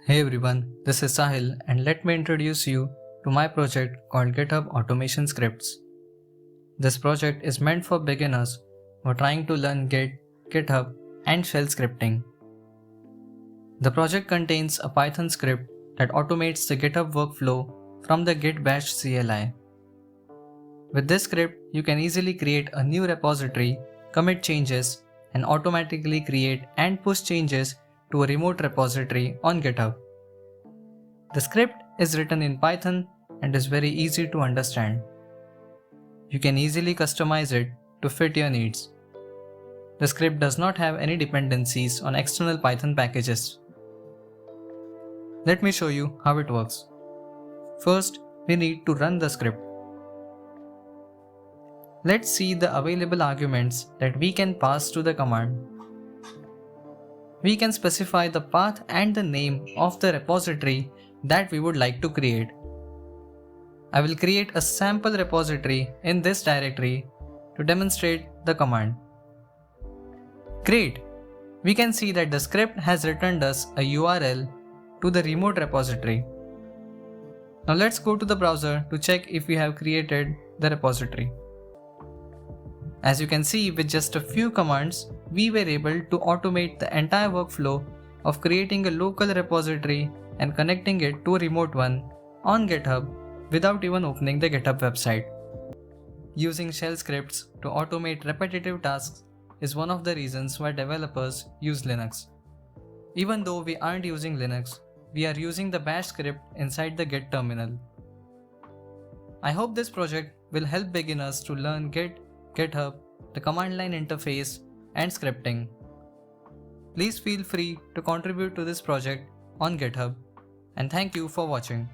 Hey everyone, this is Sahil and let me introduce you to my project called GitHub-Automation-scripts. This project is meant for beginners who are trying to learn Git, GitHub and shell scripting. The project contains a Python script that automates the GitHub workflow from the Git bash CLI. With this script, you can easily create a new repository, commit changes, and automatically create and push changes to a remote repository on GitHub. The script is written in Python and is very easy to understand. You can easily customize it to fit your needs. The script does not have any dependencies on external Python packages. Let me show you how it works. First, we need to run the script. Let's see the available arguments that we can pass to the command. We can specify the path and the name of the repository that we would like to create. I will create a sample repository in this directory to demonstrate the command. Great! We can see that the script has returned us a URL to the remote repository. Now let's go to the browser to check if we have created the repository. As you can see, with just a few commands, we were able to automate the entire workflow of creating a local repository and connecting it to a remote one on GitHub without even opening the GitHub website. Using shell scripts to automate repetitive tasks is one of the reasons why developers use Linux. Even though we aren't using Linux, we are using the bash script inside the Git terminal. I hope this project will help beginners to learn Git, GitHub, the command line interface, and scripting. Please feel free to contribute to this project on GitHub, and thank you for watching.